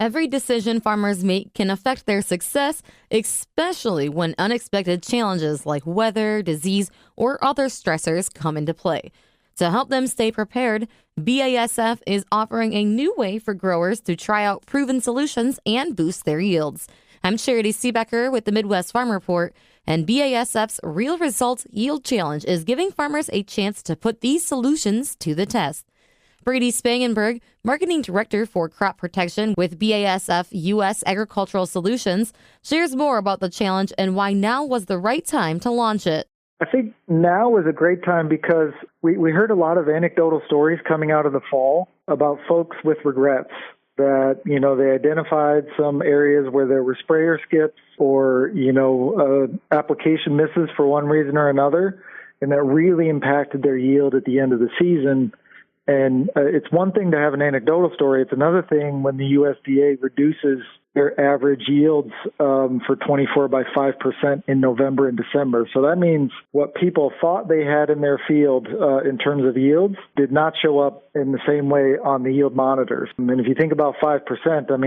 Every decision farmers make can affect their success, especially when unexpected challenges like weather, disease, or other stressors come into play. To help them stay prepared, BASF is offering a new way for growers to try out proven solutions and boost their yields. I'm Charity Seebecker with the Midwest Farm Report, and BASF's Real Results Yield Challenge is giving farmers a chance to put these solutions to the test. Brady Spangenberg, Marketing Director for Crop Protection with BASF U.S. Agricultural Solutions, shares more about the challenge and why now was the right time to launch it. I think now is a great time because we heard a lot of anecdotal stories coming out of the fall about folks with regrets that, they identified some areas where there were sprayer skips or, application misses for one reason or another, and that really impacted their yield at the end of the season. And it's one thing to have an anecdotal story. It's another thing when the USDA reduces their average yields for 24 by 5% in November and December. So that means what people thought they had in their field in terms of yields did not show up in the same way on the yield monitors. And if you think about 5%,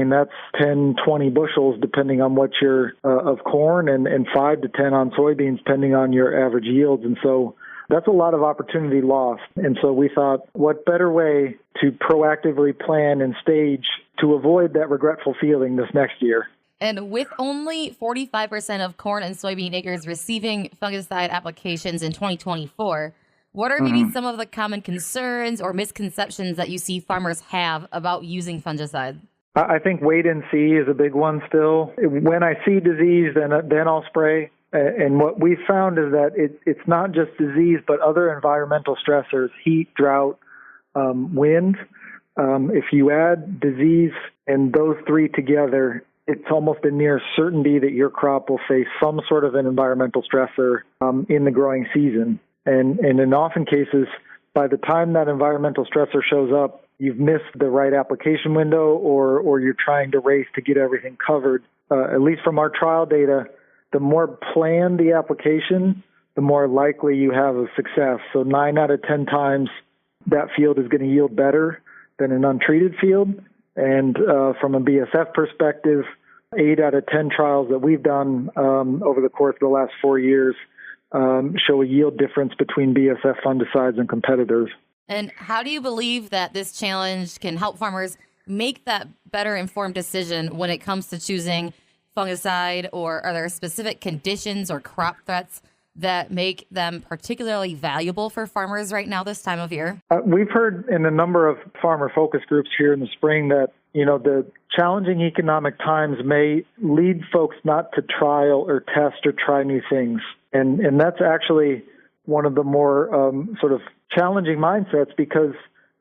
that's 10, 20 bushels depending on what you're of corn and 5 to 10 on soybeans depending on your average yields. And so that's a lot of opportunity lost. And so we thought, what better way to proactively plan and stage to avoid that regretful feeling this next year? And with only 45% of corn and soybean acres receiving fungicide applications in 2024, what are maybe some of the common concerns or misconceptions that you see farmers have about using fungicide? I think wait and see is a big one still. When I see disease, then I'll spray. And what we found is that it's not just disease, but other environmental stressors, heat, drought, wind. If you add disease and those three together, it's almost a near certainty that your crop will face some sort of an environmental stressor in the growing season. And in often cases, by the time that environmental stressor shows up, you've missed the right application window or you're trying to race to get everything covered. At least from our trial data, the more planned the application, the more likely you have of success. So 9 out of 10 times that field is going to yield better than an untreated field. And from a BASF perspective, 8 out of 10 trials that we've done over the course of the last 4 years show a yield difference between BASF fungicides and competitors. And how do you believe that this challenge can help farmers make that better informed decision when it comes to choosing fungicide, or are there specific conditions or crop threats that make them particularly valuable for farmers right now this time of year? We've heard in a number of farmer focus groups here in the spring that, the challenging economic times may lead folks not to trial or test or try new things. And that's actually one of the more sort of challenging mindsets because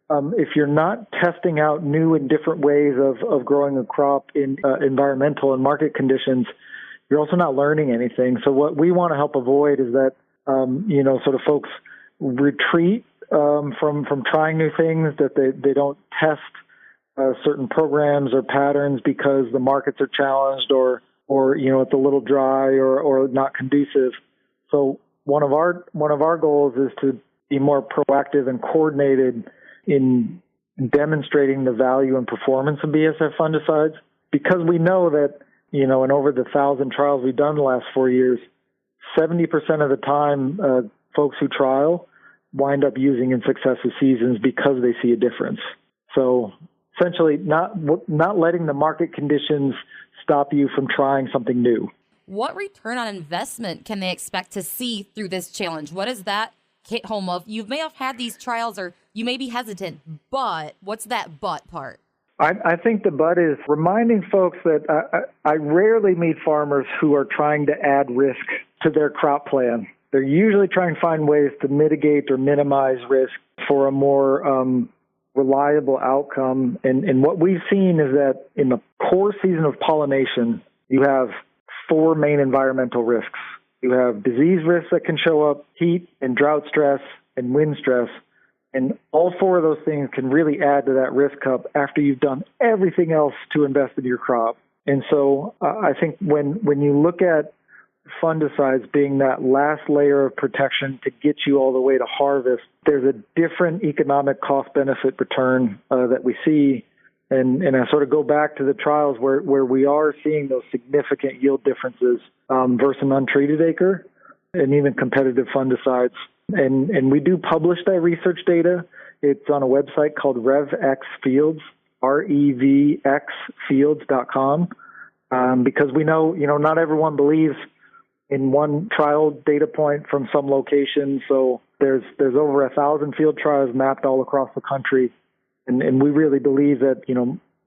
if you're not testing out new and different ways of growing a crop in environmental and market conditions, you're also not learning anything. So what we want to help avoid is that, sort of folks retreat from trying new things, that they don't test certain programs or patterns because the markets are challenged or it's a little dry or not conducive. So one of our goals is to be more proactive and coordinated in demonstrating the value and performance of BASF fungicides, because we know that, in over the 1,000 trials we've done the last 4 years, 70% of the time folks who trial wind up using in successive seasons because they see a difference. So essentially not letting the market conditions stop you from trying something new. What return on investment can they expect to see through this challenge? What is that hit home of? You may have had these trials or you may be hesitant, but what's that but part? I think the but is reminding folks that I rarely meet farmers who are trying to add risk to their crop plan. They're usually trying to find ways to mitigate or minimize risk for a more reliable outcome. And what we've seen is that in the core season of pollination, you have 4 main environmental risks. You have disease risks that can show up, heat and drought stress, and wind stress. And all 4 of those things can really add to that risk cup after you've done everything else to invest in your crop. And so I think when you look at fungicides being that last layer of protection to get you all the way to harvest, there's a different economic cost-benefit return that we see And I sort of go back to the trials where we are seeing those significant yield differences versus an untreated acre and even competitive fungicides. And we do publish that research data. It's on a website called RevX Fields, REVX Fields.com, because we know, not everyone believes in one trial data point from some location. So there's over 1,000 field trials mapped all across the country. And we really believe that,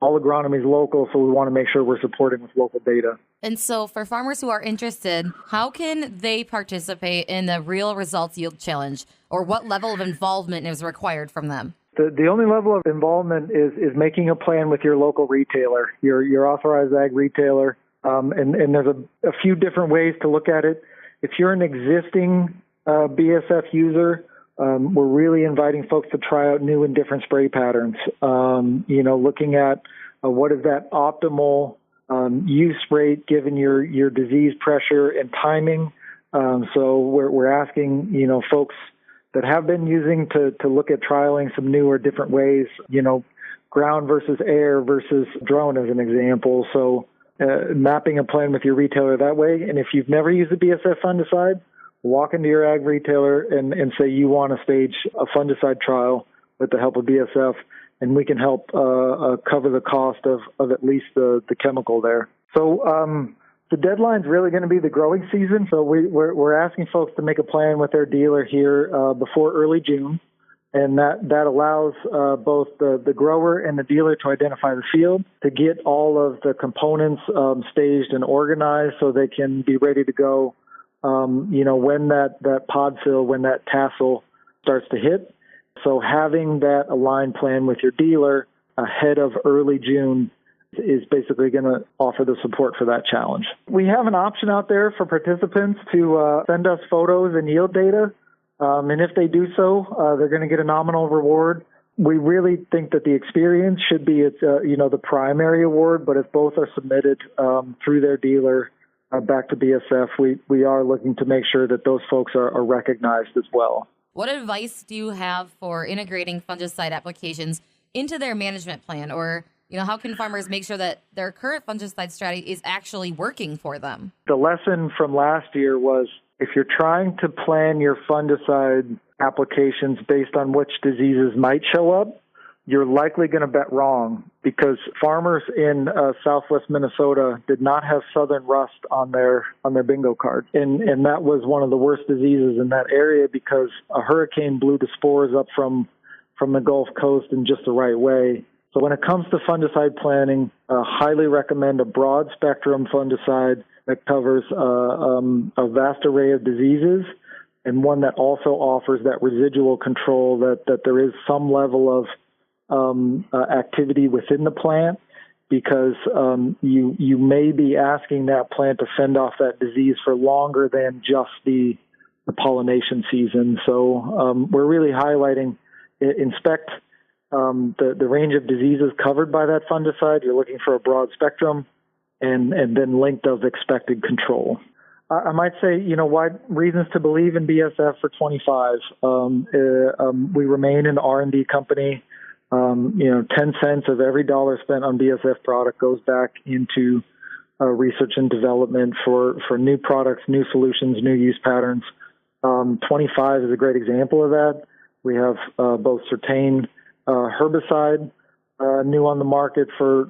all agronomy is local, so we want to make sure we're supporting with local data. And so for farmers who are interested, how can they participate in the Real Results Yield Challenge, or what level of involvement is required from them? The only level of involvement is making a plan with your local retailer, your authorized ag retailer. And there's a few different ways to look at it. If you're an existing BASF user, we're really inviting folks to try out new and different spray patterns. Looking at what is that optimal use rate given your disease pressure and timing. So we're asking, folks that have been using to look at trialing some new or different ways, ground versus air versus drone as an example. So mapping a plan with your retailer that way. And if you've never used a BASF fungicide, walk into your ag retailer and say you want to stage a fungicide trial with the help of BASF, and we can help cover the cost of at least the chemical there. So the deadline's really going to be the growing season. So we're asking folks to make a plan with their dealer here before early June, and that allows both the grower and the dealer to identify the field, to get all of the components staged and organized so they can be ready to go when that pod fill, when that tassel starts to hit. So having that aligned plan with your dealer ahead of early June is basically going to offer the support for that challenge. We have an option out there for participants to send us photos and yield data. And if they do so, they're going to get a nominal reward. We really think that the experience should be the primary award, but if both are submitted through their dealer back to BASF, we are looking to make sure that those folks are recognized as well. What advice do you have for integrating fungicide applications into their management plan? Or, how can farmers make sure that their current fungicide strategy is actually working for them? The lesson from last year was if you're trying to plan your fungicide applications based on which diseases might show up, you're likely going to bet wrong, because farmers in southwest Minnesota did not have southern rust on their bingo card. And that was one of the worst diseases in that area because a hurricane blew the spores up from the Gulf Coast in just the right way. So when it comes to fungicide planning, highly recommend a broad spectrum fungicide that covers a vast array of diseases, and one that also offers that residual control that there is some level of activity within the plant, because you may be asking that plant to fend off that disease for longer than just the pollination season. So we're really highlighting, inspect the range of diseases covered by that fungicide. You're looking for a broad spectrum, and then length of expected control. I might say, why reasons to believe in BASF for 25. We remain an R&D company. 10 cents of every dollar spent on BASF product goes back into research and development for new products, new solutions, new use patterns. 25 is a great example of that. We have both Certain herbicide new on the market for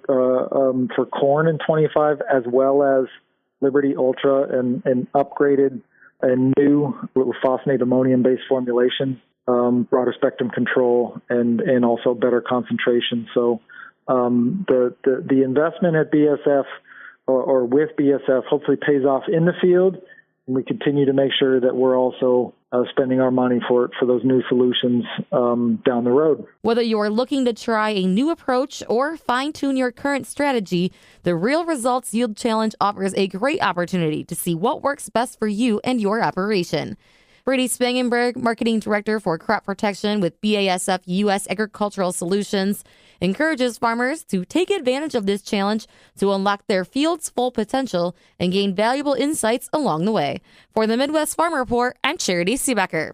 corn in 25, as well as Liberty Ultra and upgraded and new phosphonate ammonium-based formulation. Broader spectrum control and also better concentration. So the investment at BASF or with BASF hopefully pays off in the field, and we continue to make sure that we're also spending our money for those new solutions down the road. Whether you're looking to try a new approach or fine-tune your current strategy, the Real Results Yield Challenge offers a great opportunity to see what works best for you and your operation. Brady Spangenberg, Marketing Director for Crop Protection with BASF U.S. Agricultural Solutions, encourages farmers to take advantage of this challenge to unlock their field's full potential and gain valuable insights along the way. For the Midwest Farm Report, I'm Charity Seebecker.